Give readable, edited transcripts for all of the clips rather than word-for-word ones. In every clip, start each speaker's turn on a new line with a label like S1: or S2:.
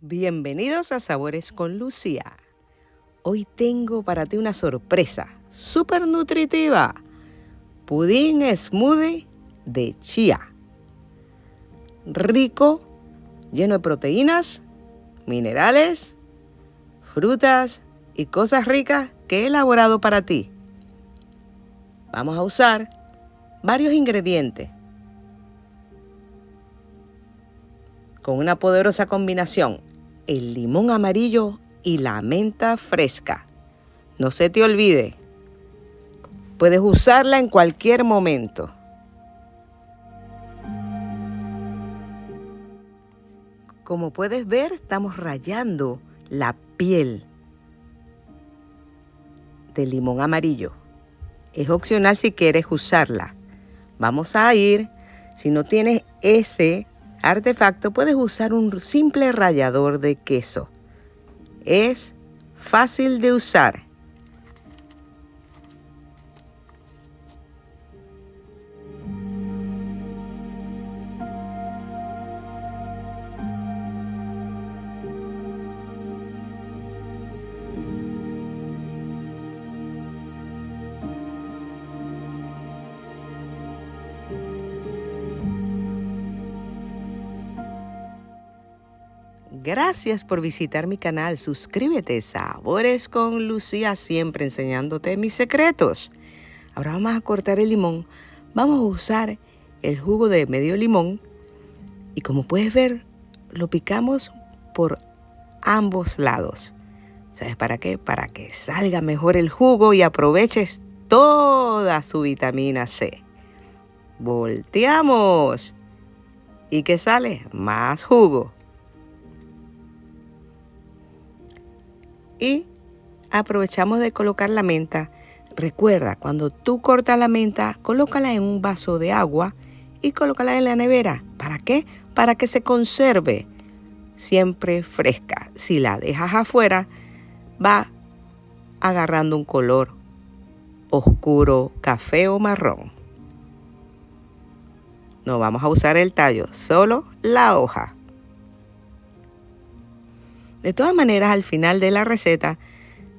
S1: Bienvenidos a Sabores con Lucía. Hoy tengo para ti una sorpresa súper nutritiva. Pudín smoothie de chía. Rico, lleno de proteínas, minerales, frutas y cosas ricas que he elaborado para ti. Vamos a usar varios ingredientes con una poderosa combinación: el limón amarillo y la menta fresca. No se te olvide, puedes usarla en cualquier momento. Como puedes ver, estamos rallando la piel del limón amarillo. Es opcional si quieres usarla. Vamos a ir, si no tienes ese artefacto, puedes usar un simple rallador de queso. Es fácil de usar. Gracias por visitar mi canal. Suscríbete. Sabores con Lucía, siempre enseñándote mis secretos. Ahora vamos a cortar el limón. Vamos a usar el jugo de medio limón. Y como puedes ver, lo picamos por ambos lados. ¿Sabes para qué? Para que salga mejor el jugo y aproveches toda su vitamina C. Volteamos. ¿Y qué sale? Más jugo. Y aprovechamos de colocar la menta. Recuerda, cuando tú cortas la menta, colócala en un vaso de agua y colócala en la nevera. ¿Para qué? Para que se conserve siempre fresca. Si la dejas afuera, va agarrando un color oscuro, café o marrón. No vamos a usar el tallo, solo la hoja. De todas maneras, al final de la receta,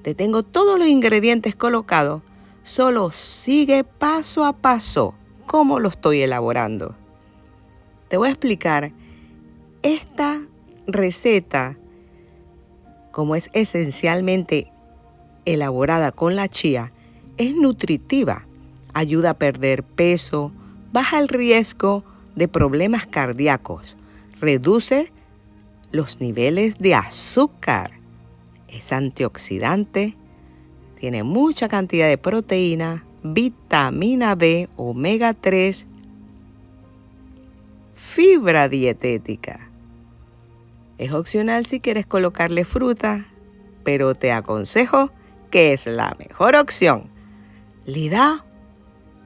S1: te tengo todos los ingredientes colocados. Solo sigue paso a paso cómo lo estoy elaborando. Te voy a explicar esta receta, como es esencialmente elaborada con la chía, es nutritiva, ayuda a perder peso, baja el riesgo de problemas cardíacos, reduce los niveles de azúcar, es antioxidante, tiene mucha cantidad de proteína, vitamina B, omega 3, fibra dietética. Es opcional si quieres colocarle fruta, pero te aconsejo que es la mejor opción. Le da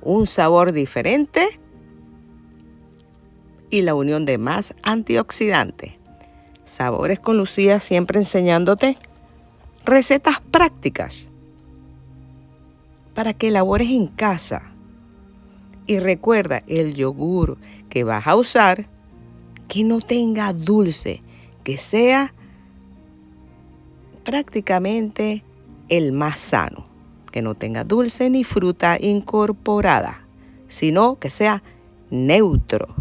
S1: un sabor diferente y la unión de más antioxidantes. Sabores con Lucía, siempre enseñándote recetas prácticas para que elabores en casa. Y recuerda, el yogur que vas a usar, que no tenga dulce, que sea prácticamente el más sano, que no tenga dulce ni fruta incorporada, sino que sea neutro.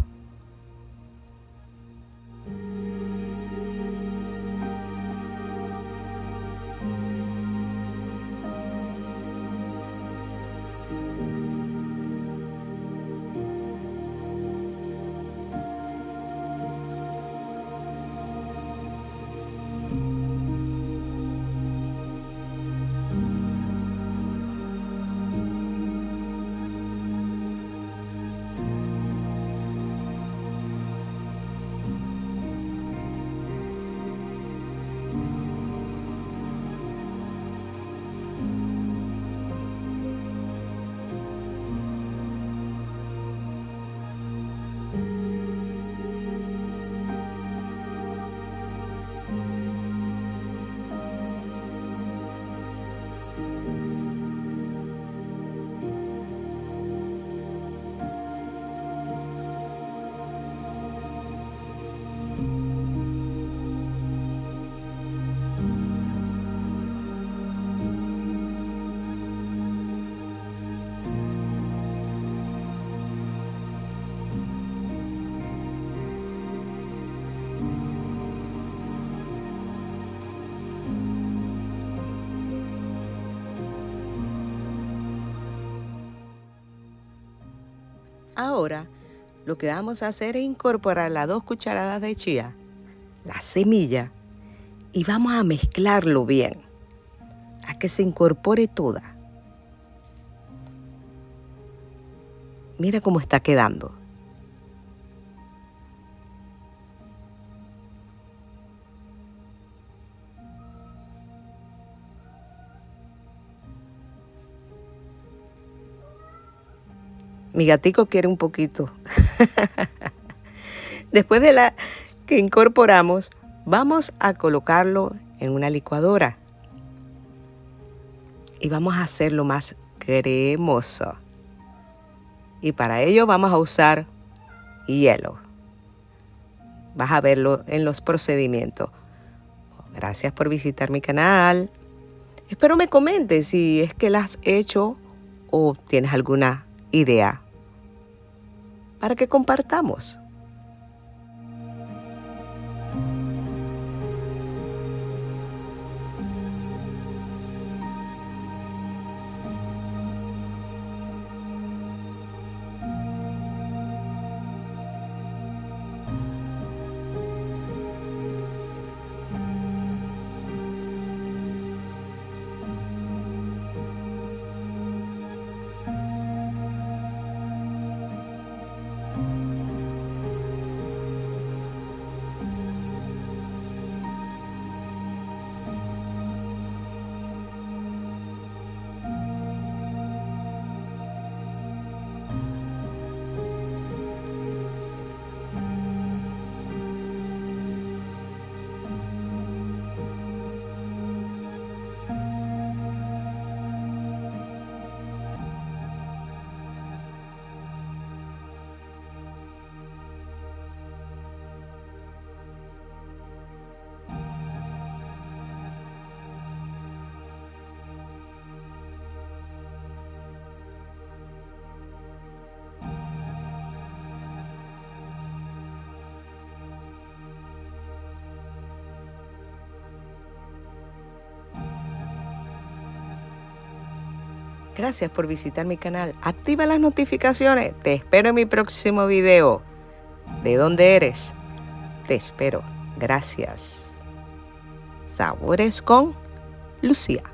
S1: Ahora, lo que vamos a hacer es incorporar las 2 cucharadas de chía, la semilla, y vamos a mezclarlo bien, a que se incorpore toda. Mira cómo está quedando. Mi gatico quiere un poquito. Después de la que incorporamos, vamos a colocarlo en una licuadora. Y vamos a hacerlo más cremoso. Y para ello vamos a usar hielo. Vas a verlo en los procedimientos. Gracias por visitar mi canal. Espero me comentes si es que la has hecho o tienes alguna idea para que compartamos. Gracias por visitar mi canal. Activa las notificaciones. Te espero en mi próximo video. ¿De dónde eres? Te espero. Gracias. Sabores con Lucía.